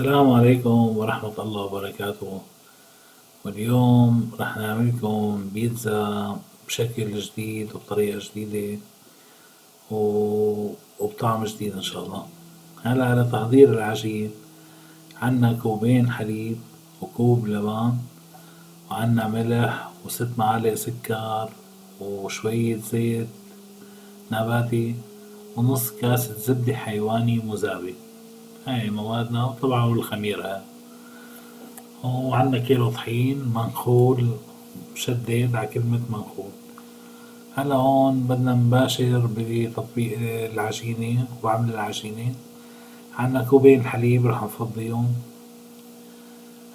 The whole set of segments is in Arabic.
السلام عليكم ورحمة الله وبركاته. واليوم رح نعملكم بيتزا بشكل جديد وبطريقة جديدة وبطعم جديد إن شاء الله. هلا لتحضير العجين عنا كوبين حليب وكوب لبن وعنا ملح وست معالق سكر وشوية زيت نباتي ونص كاسة زبدة حيواني مذابة. هاي موادنا، وطبعا والخميرة. وعندنا كيلو طحين منخول شديد على كلمة منخول. هلا هون بدنا نباشر بتطبيق العجينة وعمل العجينة. عندنا كوبين حليب رح نفضيهم.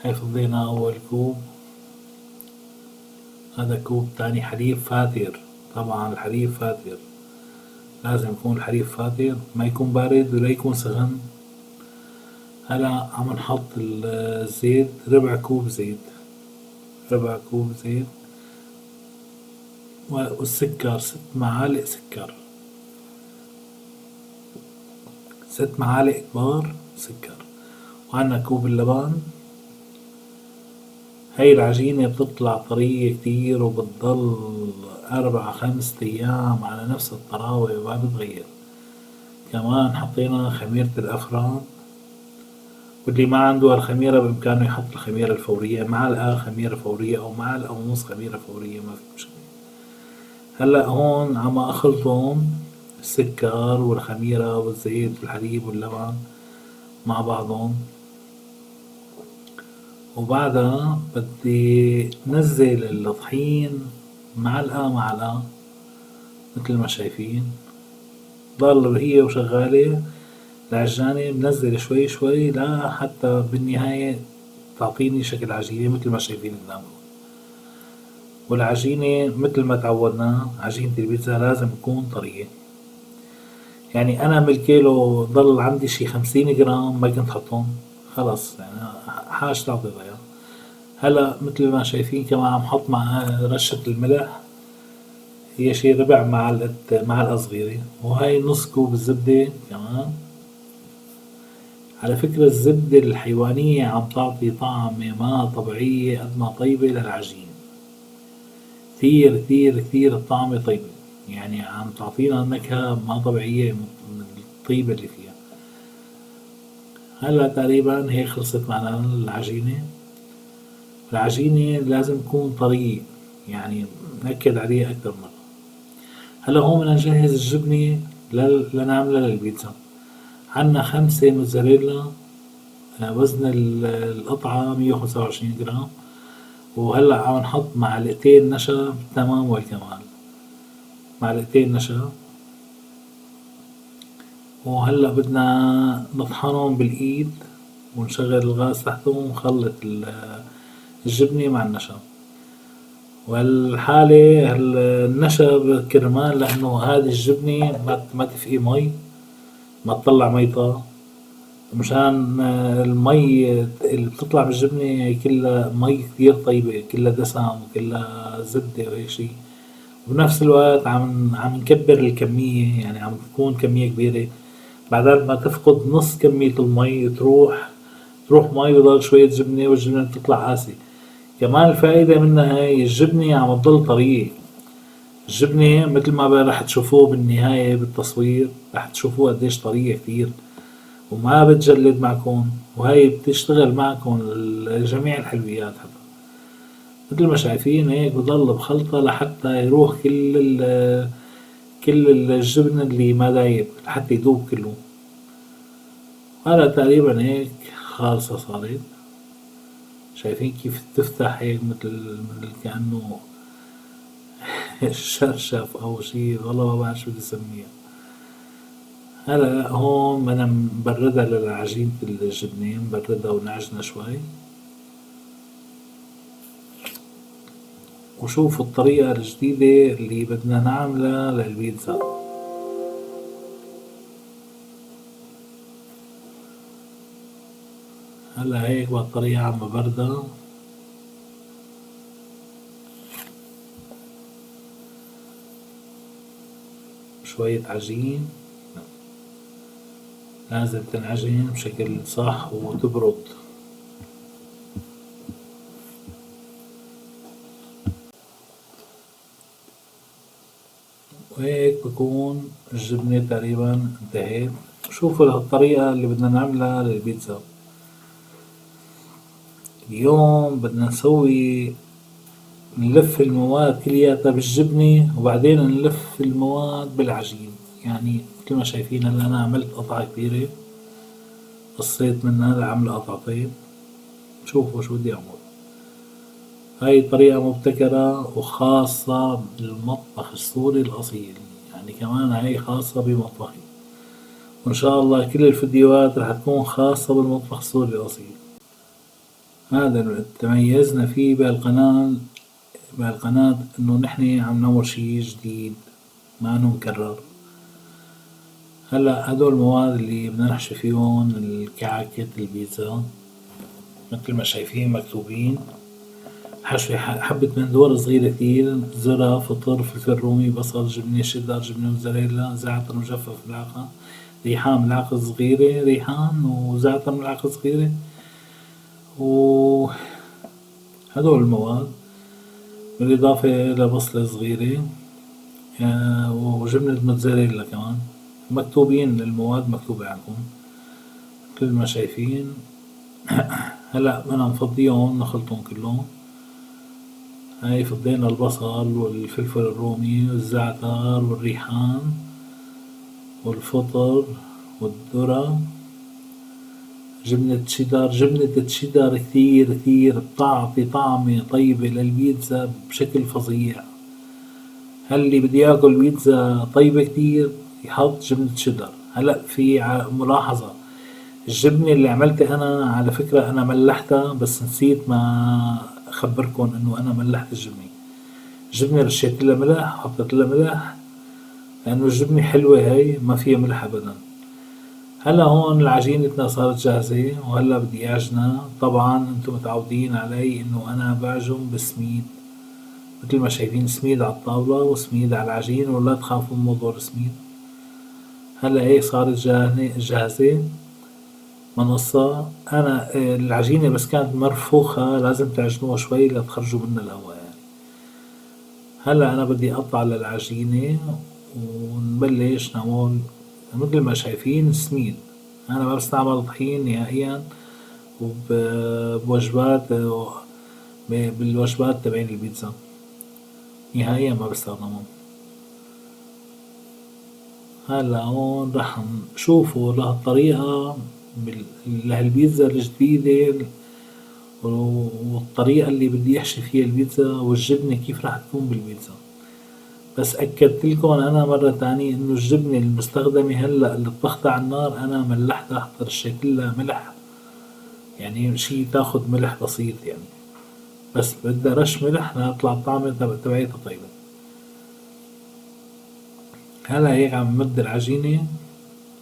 هاي فضينا أول كوب، هذا كوب تاني حليب فاتر. طبعا الحليب فاتر، لازم يكون الحليب فاتر، ما يكون بارد ولا يكون سخن. هلا عم نحط الزيت، ربع كوب زيت، ربع كوب زيت، والسكر ست معالق سكر، ست معالق كبار سكر. وعنا كوب اللبن. هاي العجينة بتطلع طرية كتير وبتضل 4 5 أيام على نفس الطراوة وما بتغير. كمان حطينا خميرة الأفران، واللي ما عنده الخميرة بإمكانه يحط الخميرة الفورية، معلقة خميرة فورية أو معلقة ونص خميرة فورية، ما في مشكلة. هلا هون عم أخلطهم، السكر والخميرة والزيت والحليب واللبن مع بعضهم. وبعدها بدي نزل الطحين معلقة معلقة مثل ما شايفين. ضل هي وشغالة العجانة بنزل شوي شوي لحتى بالنهاية تعطيني شكل عجينة مثل ما شايفين قدامكم. والعجينة مثل ما تعودنا، عجينة البيتزا لازم تكون طرية. يعني أنا بالكيلو ضل عندي شي 50 جرام ما كنت حطهم، خلص يعني حاج تعطي ضياع. هلا مثل ما شايفين كمان عم حط مع رشة الملح، هي شي ربع معلقة صغيرة. وهاي نص كوب الزبدة كمان. على فكرة الزبدة الحيوانية عم تعطي طعمة ما طبيعية قد ما طيبة للعجين. كثير كثير كثير الطعمة طيبة، يعني عم تعطينا نكهة ما طبيعية من الطيبة اللي فيها. هلا تقريبا هيك خلصت معنا العجينة. العجينة لازم تكون طرية، يعني نأكد عليها أكثر مرة. هلا هون بدنا نجهز الجبنة لنعملها للبيتزا. عنا 5 موتزاريلا، وزن القطعة 125 جرام. وهلا عم نحط معلقتين نشا تمام والكمال، معلقتين نشا. وهلا بدنا نطحنهم بالايد ونشغل الغاز تحتهم ونخلط الجبنة مع النشا. والحالة النشا كرمال لأنه هذه الجبنة ما تفقي مي، ما تطلع ميطة. مشان المي اللي بتطلع من الجبنة كلها مي كثير طيبة، كلها دسم وكلها زبدة وهيك شي. وبنفس الوقت عم نكبر الكمية، يعني عم تكون كمية كبيرة. بعدين ما تفقد نص كمية المي تروح مي ويضل شوية جبنة والجبنة بتطلع قاسية. كمان الفائدة منها هاي الجبنة عم تضل طرية. الجبنة مثل ما رح تشوفوه بالنهاية بالتصوير، رح تشوفوه قديش طرية كتير وما بتجلد معكم. وهي بتشتغل معكم جميع الحلويات. حتى مثل ما شايفين هيك بضل بخلطة لحتى يروح كل الجبن اللي ما دايب لحتى يذوب كله. هلا تقريبا هيك خالصة صارت. شايفين كيف تفتح هيك مثل كأنه شرشف أو شي، والله ما بعرف شو بدي أسميها. هلا هون بدنا نبردها لعجينة الجبنة، نبردها ونعجنها شوي. وشوفوا الطريقة الجديدة اللي بدنا نعملها للبيتزا. هلا هيك بالطريقة عم ببردها. شوية عجين لازم تنعجن بشكل صح وتبرد. وهيك بكون الجبنة تقريبا انتهت. شوفوا الطريقة اللي بدنا نعملها للبيتزا. اليوم بدنا نسوي نلف المواد كلياتها بالجبنة وبعدين نلف المواد بالعجين. يعني مثل ما شايفين هلا أنا عملت قطعة كبيرة، قصيت منها لعمل قطعتين. شوفوا شو بدي أعمل. هاي طريقة مبتكرة وخاصة بالمطبخ السوري الأصيل، يعني كمان هاي خاصة بمطبخي، وإن شاء الله كل الفيديوهات رح تكون خاصة بالمطبخ السوري الأصيل. هذا اللي تميزنا فيه بهالقناة إنه نحن عم نعمل شي جديد ما إنه مكرر. هلا هدول المواد اللي بدنا نحشي فيهم الكعكة البيتزا مثل ما شايفين مكتوبين. حشوة حبة بندورة صغيرة كتير، ذرة، فطر، فلفل رومي، بصل، جبنة شيدر، جبنة موتزاريلا، زعتر مجفف ملعقة، ريحان ملعقة صغيرة، ريحان وزعتر ملعقة صغيرة. وهدول المواد بالإضافة لبصلة صغيرة وجبنة موتزاريلا كمان. مكتوبين المواد مكتوبة عندكم مثل ما شايفين. هلا بدنا نفضيهم نخلطهم كلهم. هاي فضينا البصل والفلفل الرومي والزعتر والريحان والفطر والذرة، جبنة الشيدر كثير كثير بتعطي طعمة طيبة للبيتزا بشكل فظيع. هل اللي بده ياكل بيتزا طيبة كثير يحط جبنة شيدر. هلا في ملاحظة، الجبنة اللي عملتها أنا على فكرة أنا ملحتها بس نسيت ما أخبركم إنه أنا ملحت الجبنة رشيت لها ملح، حطيت لها ملح لأنه الجبنة حلوة هي ما فيها ملح أبدا. هلا هون العجينتنا صارت جاهزة وهلا بدي أعجنها. طبعا انتم متعودين علي إنه أنا بعجن بسميد مثل ما شايفين، سميد على الطاولة وسميد على العجين ولا تخافوا من موضوع السميد. هلا هيك صارت جاهزة منصة. أنا العجينة بس كانت مرفوخة لازم تعجنوها شوي لتخرجوا منها الهواء يعني. هلا أنا بدي أقطع للعجينة ونبلش نعمل مثل ما شايفين سميد. أنا ما بستعمل طحين نهائيا وبوجبات بالوجبات تبعين البيتزا نهائيا ما بستخدمهم. هلا هون راح نشوفوا لهالطريقة لهالبيتزا الجديدة والطريقة اللي بدي احشي فيها البيتزا والجبنة كيف راح تكون بالبيتزا. بس اكدت لكم انا مرة تانية انه الجبنة المستخدمة هلا اللي طبختها على النار انا ملحتها، حتى رشيت لها ملح، يعني شي تاخد ملح بسيط يعني، بس بدها رش ملح لتطلع الطعمة تبعيتها طيبة. هلا هيك عم مد العجينة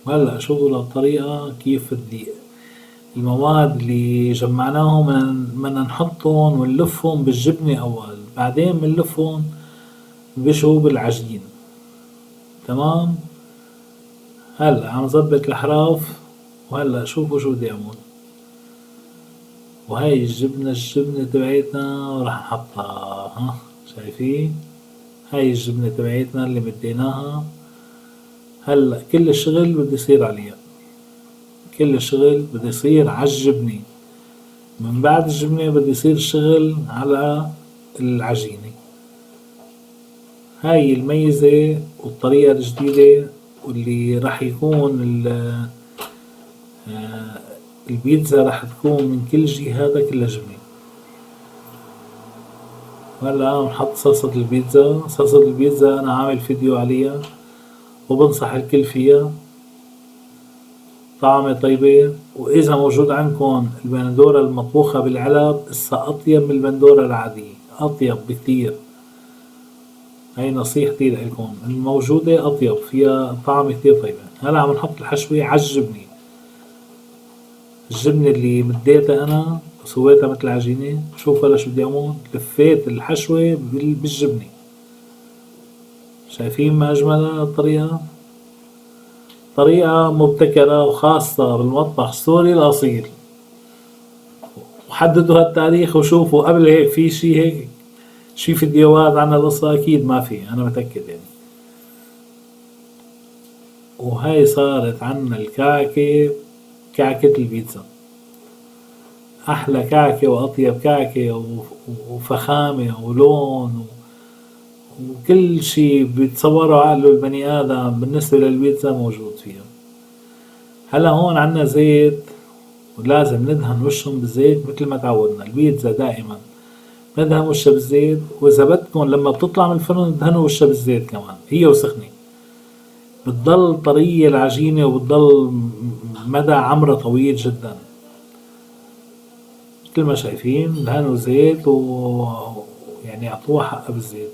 وهلا شوفوا للطريقة كيف بدي المواد اللي جمعناهم بدنا نحطهم ونلفهم بالجبنة أول، بعدين بنلفهم بشو بالعجين. تمام. هلا عم ظبط الحراف وهلا شوفوا شو بدي أعمل. وهاي الجبنة تبعتنا وراح نحطها. ها شايفين؟ هاي الجبنة تبعتنا اللي بديناها. هلا كل الشغل بده يصير عليها، كل الشغل بده يصير على الجبنة. من بعد الجبنة بده يصير الشغل على العجينة. هاي الميزة والطريقة الجديدة واللي راح يكون البيتزا راح تكون من كل جهة كلها جبنة. وهلا بنحط صلصة البيتزا. صلصة البيتزا أنا عامل فيديو عليها وبنصح الكل فيها، طعمة طيبة. وإذا موجود عندكم البندورة المطبوخة بالعلب إسا أطيب من البندورة العادية، أطيب بكتير. هاي نصيحتي لكم، الموجودة أطيب فيها طعم كتير طيبة. هلا عم نحط الحشوة على الجبنة. الجبنة اللي مديتها أنا وسويتها مثل العجينة. شوف هلا شو بدي أعمل، لفيت الحشوة بالجبنة. شايفين ما أجملها الطريقة. طريقة مبتكرة وخاصة بالمطبخ السوري الأصيل. وحددوا هالتاريخ وشوفوا قبل هيك في شي هيك، شي فيديوهات عن القصة؟ أكيد ما في، أنا متأكد يعني. وهاي صارت عنا الكعكة، كعكة البيتزا، أحلى كعكة وأطيب كعكة وفخامة ولون وكل شي بيتصوره عقله البني آدم بالنسبة للبيتزا موجود فيها. هلا هون عنا زيت ولازم ندهن وشهم بالزيت مثل ما تعودنا. البيتزا دائما ندهن وشها بالزيت، وإذا بدكم لما بتطلع من الفرن ندهنوا وشها بالزيت كمان هي وسخنة، بتضل طرية العجينة وبتضل مدى عمرها طويل جدا. مثل ما شايفين دهنوا زيت يعني اعطوها حقها بالزيت.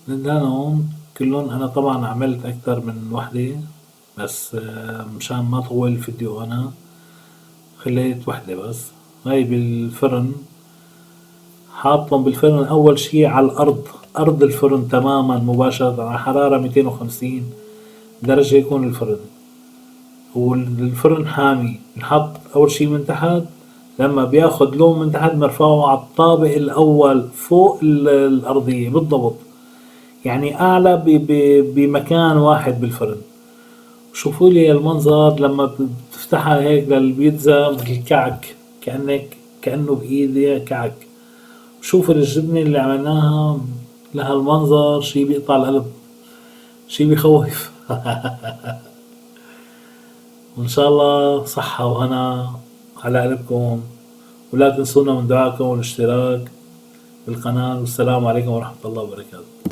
ندهنهم كلهم. انا طبعا عملت اكتر من وحدة، بس مشان ما طول الفيديو انا خليت وحدة بس. هاي بالفرن، حاطهم بالفرن اول شي على الارض، ارض الفرن تماما مباشرة على حرارة 250 درجة يكون الفرن، والفرن حامي. نحط اول شي من تحت، لما بياخد لون من تحت بنرفعه على الطابق الاول فوق الارضية بالضبط، يعني اعلى بمكان واحد بالفرن. شوفوا لي المنظر لما بتفتحها هيك للبيتزا مثل كعك، كأنه بإيدي كعك. شوفوا الجبنة اللي عملناها لها المنظر، شي بيقطع القلب، شي بيخوف. وإن شاء الله صحة وهنا على قلبكم، ولا تنسونا من دعائكم والاشتراك بالقناة. والسلام عليكم ورحمة الله وبركاته.